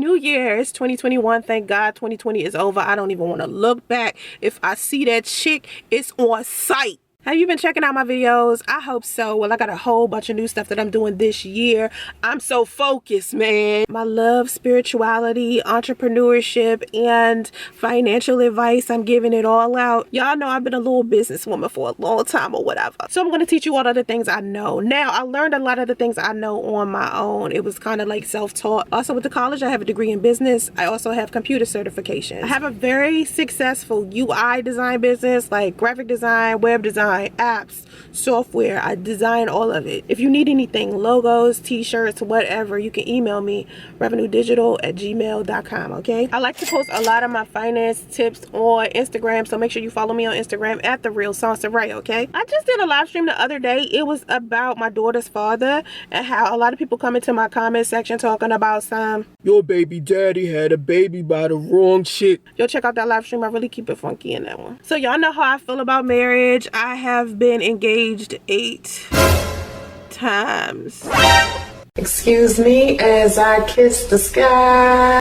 new year. It's 2021. Thank God 2020 is over. I don't even want to look back. If I see that chick, it's on sight. Have you been checking out my videos? I hope so. Well, I got a whole bunch of new stuff that I'm doing this year. I'm so focused, man. My love, spirituality, entrepreneurship, and financial advice, I'm giving it all out. Y'all know I've been a little businesswoman for a long time or whatever. So I'm going to teach you all of the things I know. Now, I learned a lot of the things I know on my own. It was kind of like self-taught. Also, with the college, I have a degree in business. I also have computer certification. I have a very successful UI design business, like graphic design, web design, apps, software. I design all of it. If you need anything, logos, t-shirts, whatever, you can email me, revenuedigital@gmail.com. okay? I like to post a lot of my finance tips on Instagram, so make sure you follow me on Instagram at the real Soncerae. Okay, I just did a live stream the other day. It was about my daughter's father and how a lot of people come into my comment section talking about your baby daddy had a baby by the wrong chick. Yo, check out that live stream. I really keep it funky in that one. So y'all know how I feel about marriage. I have been engaged 8 times. Excuse me as I kiss the sky.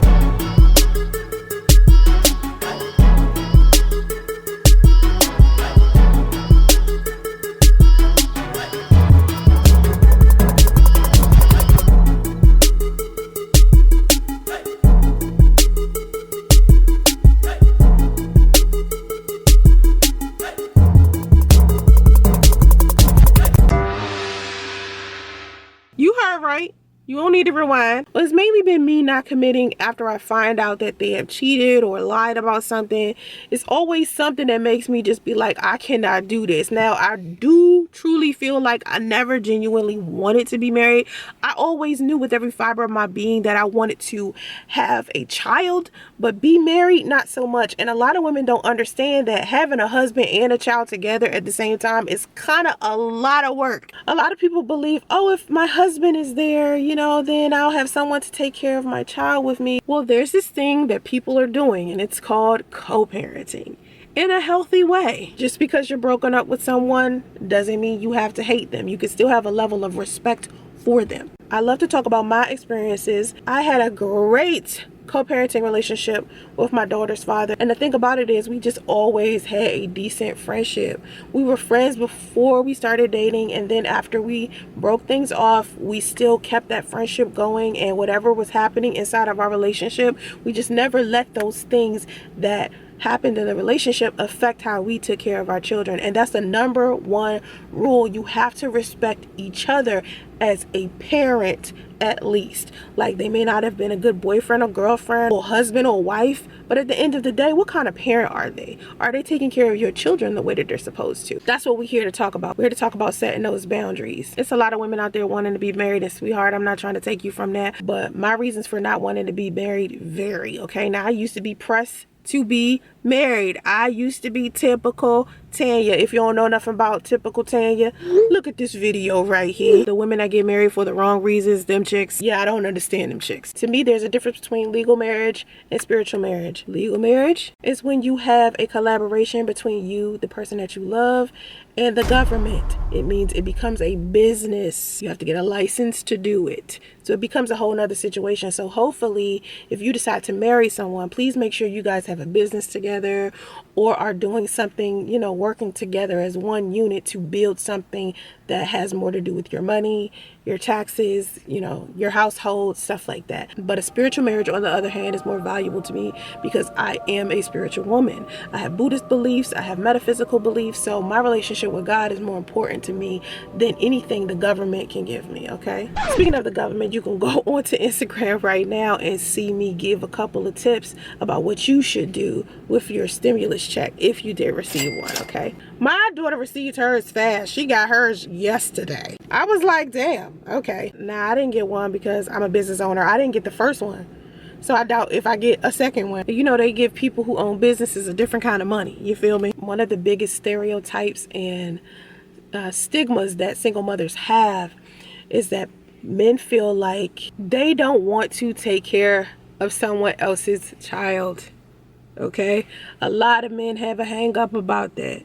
You heard right. You don't need to rewind. Well, it's mainly been me not committing after I find out that they have cheated or lied about something. It's always something that makes me just be like, I cannot do this. Now, I do truly feel like I never genuinely wanted to be married. I always knew with every fiber of my being that I wanted to have a child, but be married, not so much. And a lot of women don't understand that having a husband and a child together at the same time is kind of a lot of work. A lot of people believe, oh, if my husband is there, you know, then I'll have someone to take care of my child with me. Well, there's this thing that people are doing, and it's called co-parenting in a healthy way. Just because you're broken up with someone doesn't mean you have to hate them. You can still have a level of respect for them. I love to talk about my experiences. I had a great co-parenting relationship with my daughter's father, and the thing about it is we just always had a decent friendship. We were friends before we started dating, and then after we broke things off, we still kept that friendship going, and whatever was happening inside of our relationship, we just never let those things that happened in the relationship affect how we took care of our children. And that's the number one rule. You have to respect each other as a parent, at least. Like, they may not have been a good boyfriend or girlfriend or husband or wife, but at the end of the day, what kind of parent are they? Are they taking care of your children the way that they're supposed to? That's what we're here to talk about. We're here to talk about setting those boundaries. It's a lot of women out there wanting to be married, and sweetheart, I'm not trying to take you from that, but my reasons for not wanting to be married vary. Okay, now I used to be pressed to be married. I used to be typical Tanya. If you don't know nothing about typical Tanya, look at this video right here. The women that get married for the wrong reasons, them chicks. Yeah, I don't understand them chicks. To me, there's a difference between legal marriage and spiritual marriage. Legal marriage is when you have a collaboration between you, the person that you love, and the government. It means it becomes a business. You have to get a license to do it. So it becomes a whole nother situation. So hopefully, if you decide to marry someone, please make sure you guys have a business together or are doing something, you know, working together as one unit to build something that has more to do with your money, your taxes, you know, your household, stuff like that. But a spiritual marriage, on the other hand, is more valuable to me because I am a spiritual woman. I have Buddhist beliefs, I have metaphysical beliefs, so my relationship with God is more important to me than anything the government can give me, okay? Speaking of the government, you can go onto Instagram right now and see me give a couple of tips about what you should do with your stimulus check if you did receive one, okay? My daughter received hers fast. She got hers yesterday. I was like, damn, okay. Nah, I didn't get one because I'm a business owner. I didn't get the first one, so I doubt if I get a second one. You know, they give people who own businesses a different kind of money. You feel me? One of the biggest stereotypes and stigmas that single mothers have is that men feel like they don't want to take care of someone else's child. Okay? A lot of men have a hang up about that.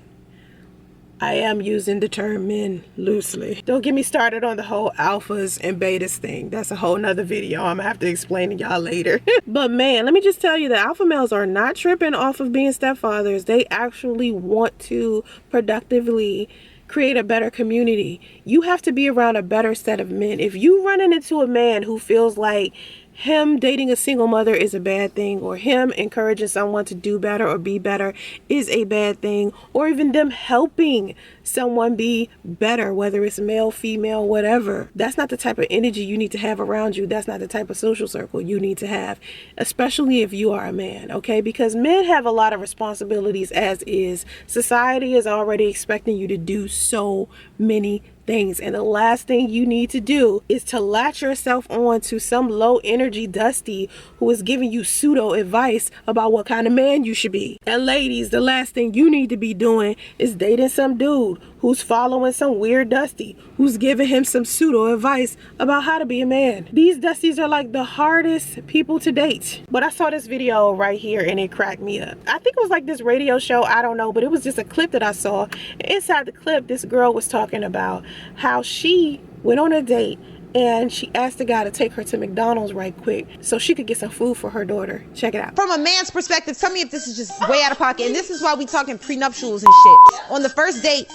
I am using the term men loosely. Don't get me started on the whole alphas and betas thing. That's a whole nother video I'm gonna have to explain to y'all later. But man, let me just tell you that alpha males are not tripping off of being stepfathers. They actually want to productively create a better community. You have to be around a better set of men. If you running into a man who feels like him dating a single mother is a bad thing, or him encouraging someone to do better or be better is a bad thing, or even them helping someone be better, whether it's male, female, whatever, that's not the type of energy you need to have around you. That's not the type of social circle you need to have, especially if you are a man, okay? Because men have a lot of responsibilities as is. Society is already expecting you to do so many things, and the last thing you need to do is to latch yourself on to some low energy dusty who is giving you pseudo advice about what kind of man you should be. And ladies, the last thing you need to be doing is dating some dude who's following some weird dusty who's giving him some pseudo advice about how to be a man. These dusties are like the hardest people to date. But I saw this video right here and it cracked me up. I think it was like this radio show, I don't know, but it was just a clip that I saw. Inside the clip, this girl was talking about how she went on a date and she asked the guy to take her to McDonald's right quick so she could get some food for her daughter. Check it out. From a man's perspective, tell me if this is just way out of pocket. And this is why we talking prenuptials and shit. On the first date,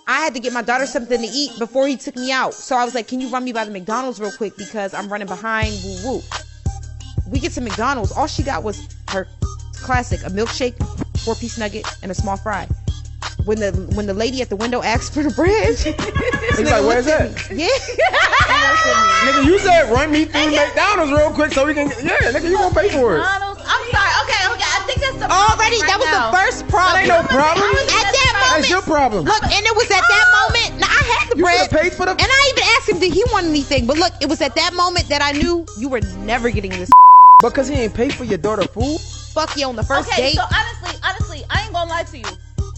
I had to get my daughter something to eat before he took me out. So I was like, can you run me by the McDonald's real quick because I'm running behind, woo woo. We get to McDonald's. All she got was her classic, a milkshake, 4-piece nugget, and a small fry. When the lady at the window asked for the bread, he's like, where's that? Yeah. Nigga, you said run me through McDonald's real quick so we can, yeah, nigga, you gonna pay for it. I'm sorry. Okay. I think that's the Already, problem that was now. the first problem. That ain't no problem. At that moment, That's your problem. look, and it was at that moment. Now I had the You bread, should've paid for the. and I even asked him, did he want anything? But look, it was at that moment that I knew you were never getting this. Because he ain't paid for your daughter food. Fuck you on the first Okay, date. so honestly, I ain't gonna lie to you.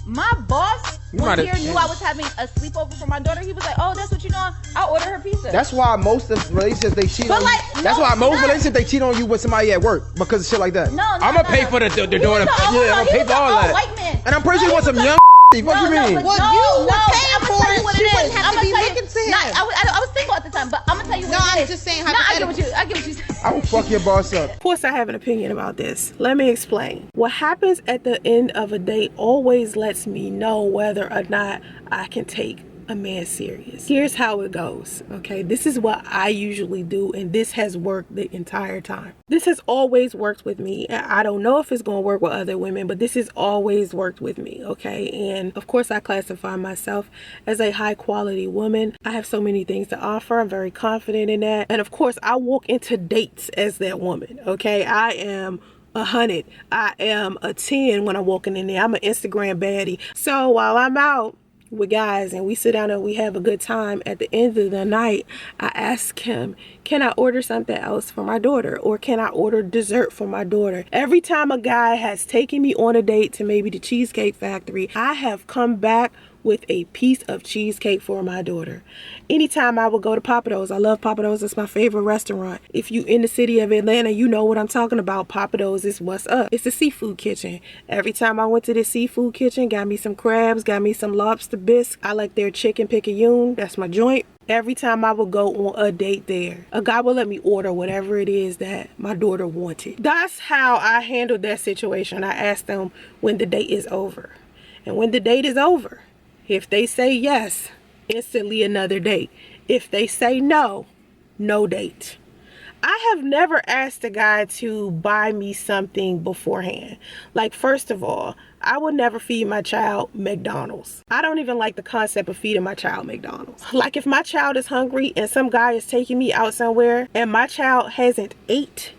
My boss You might one have- year knew I was having a sleepover for my daughter. He was like, "Oh, that's what you know. I'll order her pizza." That's why most of relationships they cheat But on like, you. That's no, why it's most not. relationships they cheat on you with somebody at work because of shit like that. No, I'm gonna pay for the daughter. He was Yeah, I'm gonna pay for all that. White man. And I'm pretty sure you want some young. What you mean? Well, you were paying I'ma for tell it. you what She it wouldn't is. have to I'ma be tell you- looking to him. Nah, I was single at the time, but I'm gonna tell you what No, it I'm is. just saying Nah, I get what hypothetically. you said. I will fuck your boss up. Of course, I have an opinion about this. Let me explain. What happens at the end of a date always lets me know whether or not I can take a man serious. Here's how it goes, okay? This is what I usually do, and this has worked the entire time. This has always worked with me, and I don't know if it's going to work with other women, but this has always worked with me, okay? And of course, I classify myself as a high quality woman. I have so many things to offer. I'm very confident in that. And of course, I walk into dates as that woman, okay? I am 100. I am a 10 when I'm walking in there. I'm an Instagram baddie. So while I'm out with guys and we sit down and we have a good time, at the end of the night I ask him, can I order something else for my daughter, or can I order dessert for my daughter? Every time a guy has taken me on a date to maybe the Cheesecake Factory, I have come back with a piece of cheesecake for my daughter. Anytime I would go to Papados, I love Papados, it's my favorite restaurant. If you in the city of Atlanta, you know what I'm talking about. Papados is what's up. It's a seafood kitchen. Every time I went to this seafood kitchen, got me some crabs, got me some lobster bisque. I like their chicken picayune, that's my joint. Every time I would go on a date there, a guy would let me order whatever it is that my daughter wanted. That's how I handled that situation. I asked them when the date is over. And when the date is over, if they say yes, instantly another date. If they say no, no date. I have never asked a guy to buy me something beforehand. Like, first of all, I would never feed my child McDonald's. I don't even like the concept of feeding my child McDonald's. Like, if my child is hungry and some guy is taking me out somewhere and my child hasn't ate,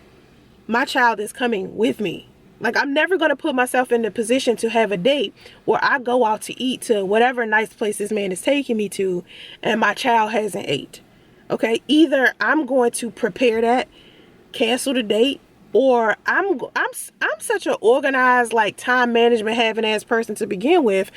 my child is coming with me. Like, I'm never going to put myself in the position to have a date where I go out to eat to whatever nice place this man is taking me to and my child hasn't ate. Okay, either I'm going to prepare that, cancel the date, or I'm such an organized, like, time management having ass person to begin with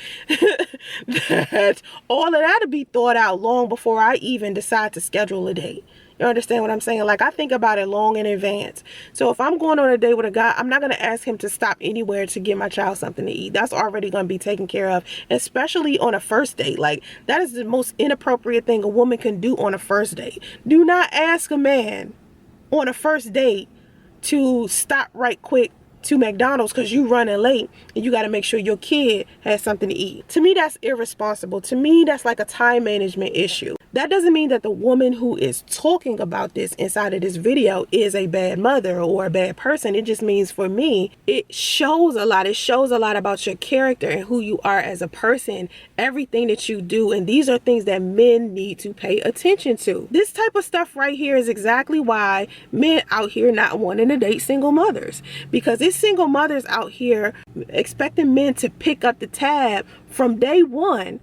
that all of that'll be thought out long before I even decide to schedule a date. You understand what I'm saying? Like, I think about it long in advance. So if I'm going on a date with a guy, I'm not going to ask him to stop anywhere to get my child something to eat. That's already going to be taken care of, especially on a first date. Like, that is the most inappropriate thing a woman can do on a first date. Do not ask a man on a first date to stop right quick to McDonald's because you running late and you got to make sure your kid has something to eat. To me, that's irresponsible. To me, that's like a time management issue. That doesn't mean that the woman who is talking about this inside of this video is a bad mother or a bad person. It just means, for me, it shows a lot. It shows a lot about your character and who you are as a person, everything that you do. And these are things that men need to pay attention to. This type of stuff right here is exactly why men out here not wanting to date single mothers, because it's single mothers out here expecting men to pick up the tab from day one.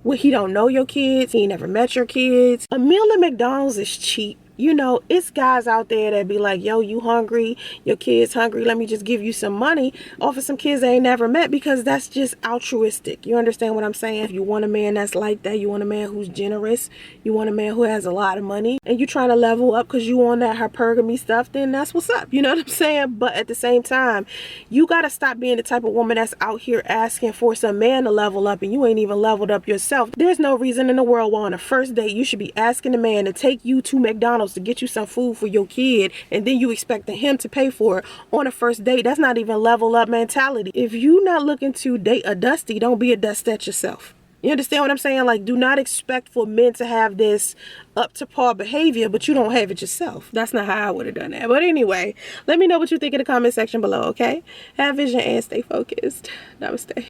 Well, he don't know your kids. He ain't never met your kids. A meal at McDonald's is cheap. You know, it's guys out there that be like, yo, you hungry? Your kid's hungry. Let me just give you some money off of some kids they ain't never met, because that's just altruistic. You understand what I'm saying? If you want a man that's like that, you want a man who's generous, you want a man who has a lot of money, and you trying to level up because you on that hypergamy stuff, then that's what's up. You know what I'm saying? But at the same time, you got to stop being the type of woman that's out here asking for some man to level up and you ain't even leveled up yourself. There's no reason in the world why on a first date you should be asking the man to take you to McDonald's to get you some food for your kid, and then you expecting him to pay for it on a first date. That's not even level up mentality. If you not looking to date a dusty, don't be a dustette yourself. You understand what I'm saying? Like, do not expect for men to have this up to par behavior, but you don't have it yourself. That's not how I would have done that. But anyway, let me know what you think in the comment section below, okay? Have vision and stay focused. Namaste.